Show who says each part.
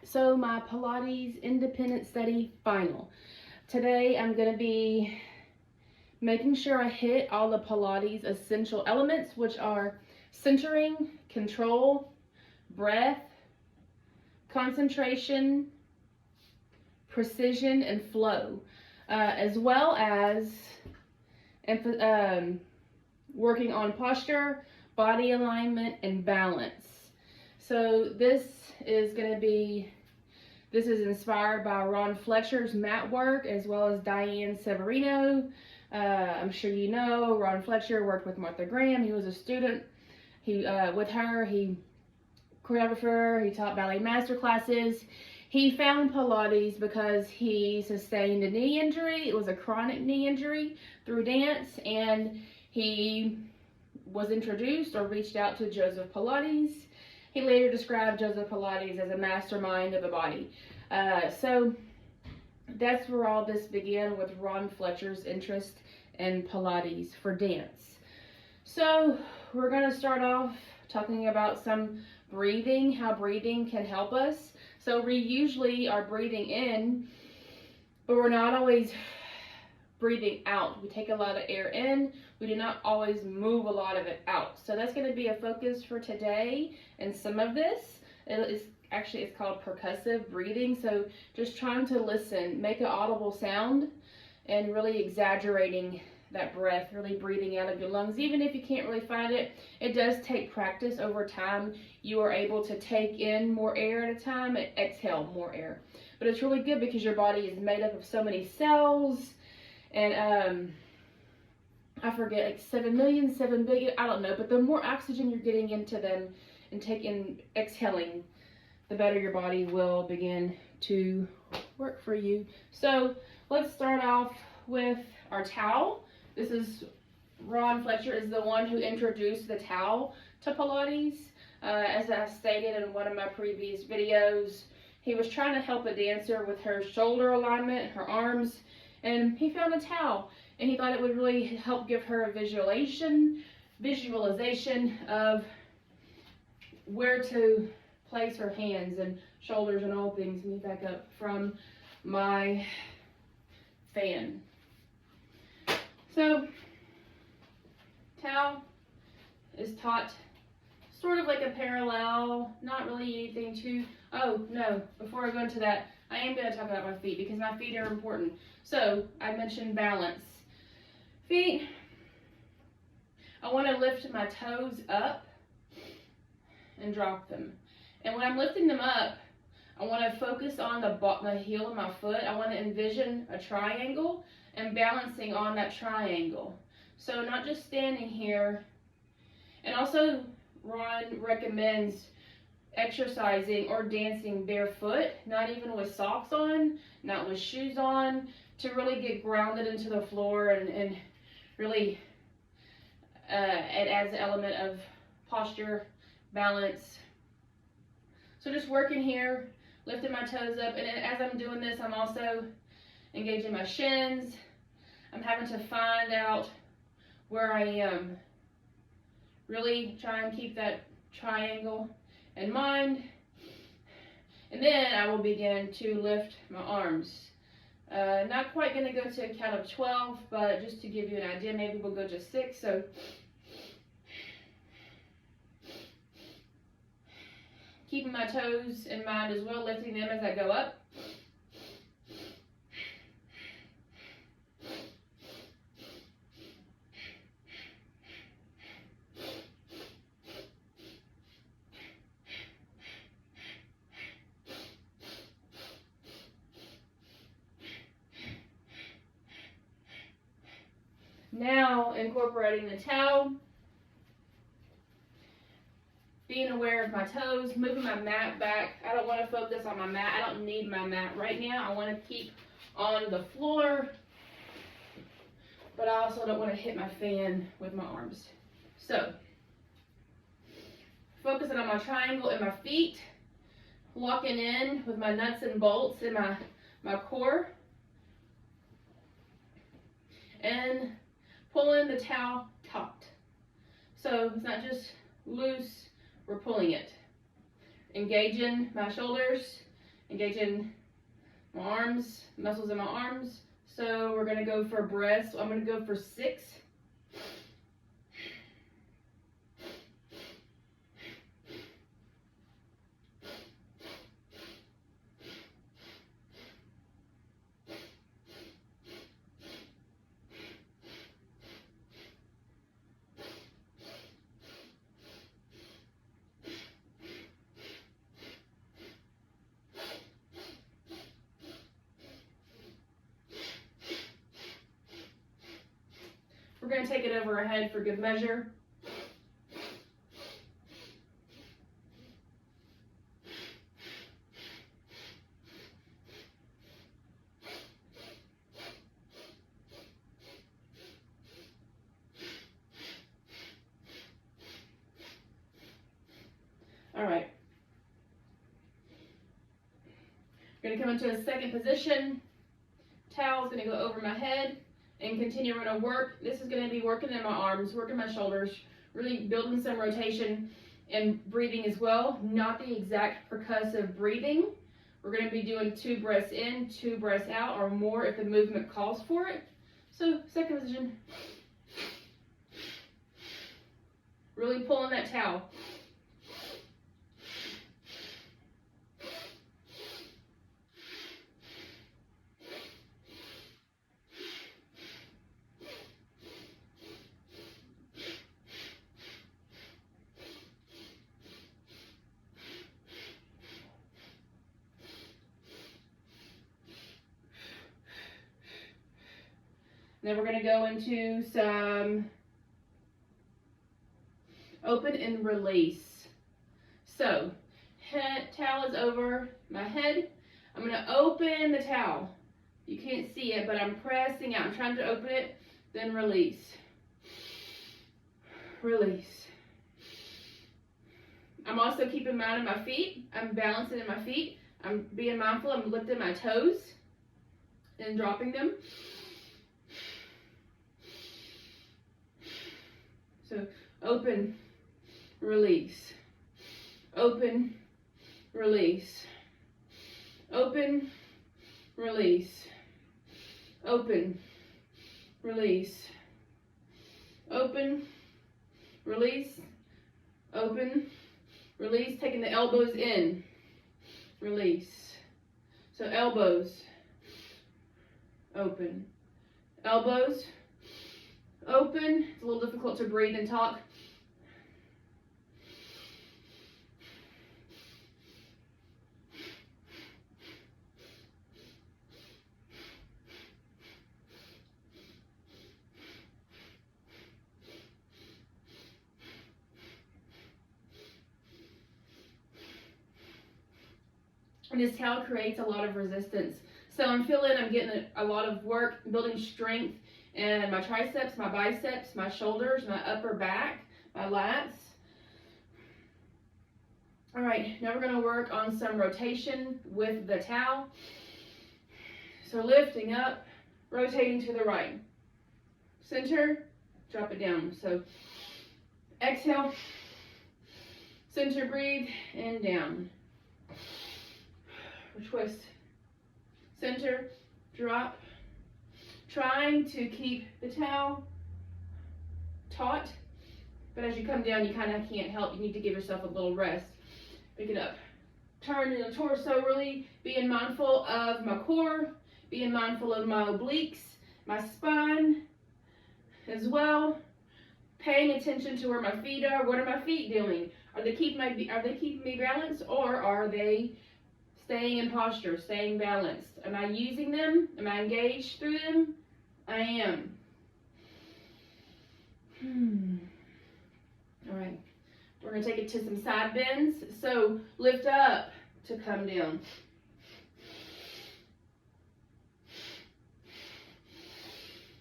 Speaker 1: So my Pilates independent study final. Today I'm going to be making sure I hit all the Pilates essential elements, which are centering, control, breath, concentration, precision, and flow, as well as working on posture, body alignment, and balance. So this is inspired by Ron Fletcher's mat work as well as Diane Severino. I'm sure you know Ron Fletcher worked with Martha Graham. He was a student. With her, he choreographer. He taught ballet master classes. He found Pilates because he sustained a knee injury. It was a chronic knee injury through dance, and he was introduced or reached out to Joseph Pilates. He later described Joseph Pilates as a mastermind of the body. So that's where all this began, with Ron Fletcher's interest in Pilates for dance. So we're going to start off talking about some breathing, how breathing can help us. So we usually are breathing in, but we're not always breathing out. We take a lot of air in. We do not always move a lot of it out. So that's going to be a focus for today. And some of this it's called percussive breathing. So just trying to listen, make an audible sound, and really exaggerating that breath, really breathing out of your lungs. Even if you can't really find it, it does take practice over time. You are able to take in more air at a time and exhale more air. But it's really good because your body is made up of so many cells, and I forget, like 7 million, 7 billion, I don't know, but the more oxygen you're getting into them and exhaling, the better your body will begin to work for you. So let's start off with our towel. This is Ron Fletcher is the one who introduced the towel to Pilates. As I stated in one of my previous videos, he was trying to help a dancer with her shoulder alignment, her arms, and he found a towel, and he thought it would really help give her a visualization of where to place her hands and shoulders and all things. Let me back up from my fan. So, towel is taught sort of like a parallel, not really anything too, oh no, before I go into that, I am going to talk about my feet because my feet are important. So, I mentioned balance. Feet, I want to lift my toes up and drop them. And when I'm lifting them up, I want to focus on the heel of my foot. I want to envision a triangle and balancing on that triangle. So not just standing here. And also, Ron recommends exercising or dancing barefoot, not even with socks on, not with shoes on, to really get grounded into the floor, and really it adds an element of posture, balance. So just working here, lifting my toes up, and as I'm doing this, I'm also engaging my shins. I'm having to find out where I am. Really try and keep that triangle in mind. And then I will begin to lift my arms. Not quite going to go to a count of 12, but just to give you an idea, maybe we'll go to 6. So keeping my toes in mind as well, lifting them as I go up. Now incorporating the towel, being aware of my toes, moving my mat back. I don't want to focus on my mat. I don't need my mat right now. I want to keep on the floor, but I also don't want to hit my fan with my arms. So, focusing on my triangle and my feet, locking in with my nuts and bolts in my core, and pulling the towel taut. So it's not just loose, we're pulling it. Engaging my shoulders, engaging my arms, muscles in my arms. So we're gonna go for breaths. I'm gonna go for 6. We're going to take it over our head for good measure. All right. We're going to come into a second position. Towel's going to go over my head and continue. We're going to work. This is going to be working in my arms, working my shoulders, really building some rotation and breathing as well. Not the exact percussive breathing. We're going to be doing 2 breaths in, 2 breaths out, or more if the movement calls for it. So, second position. Really pulling that towel. Then we're going to go into some open and release. So, towel is over my head. I'm going to open the towel. You can't see it, but I'm pressing out. I'm trying to open it, then release. Release. I'm also keeping in mind my feet. I'm balancing in my feet. I'm being mindful. I'm lifting my toes and dropping them. So open, release, open, release, open, release, open, release, open, release, open, release, taking the elbows in, release. So elbows, open, elbows, open. It's a little difficult to breathe and talk. And this towel creates a lot of resistance. So I'm getting a lot of work building strength in my triceps, my biceps, my shoulders, my upper back, my lats. All right, now we're going to work on some rotation with the towel. So lifting up, rotating to the right. Center, drop it down. So exhale, center, breathe, and down. Twist, center, drop. Trying to keep the towel taut, but as you come down, you kind of can't help. You need to give yourself a little rest. Pick it up. Turn in the torso, really being mindful of my core, being mindful of my obliques, my spine as well. Paying attention to where my feet are. What are my feet doing? Are they keeping me balanced, or are they staying in posture, staying balanced? Am I using them? Am I engaged through them? I am. All right. We're going to take it to some side bends. So lift up to come down.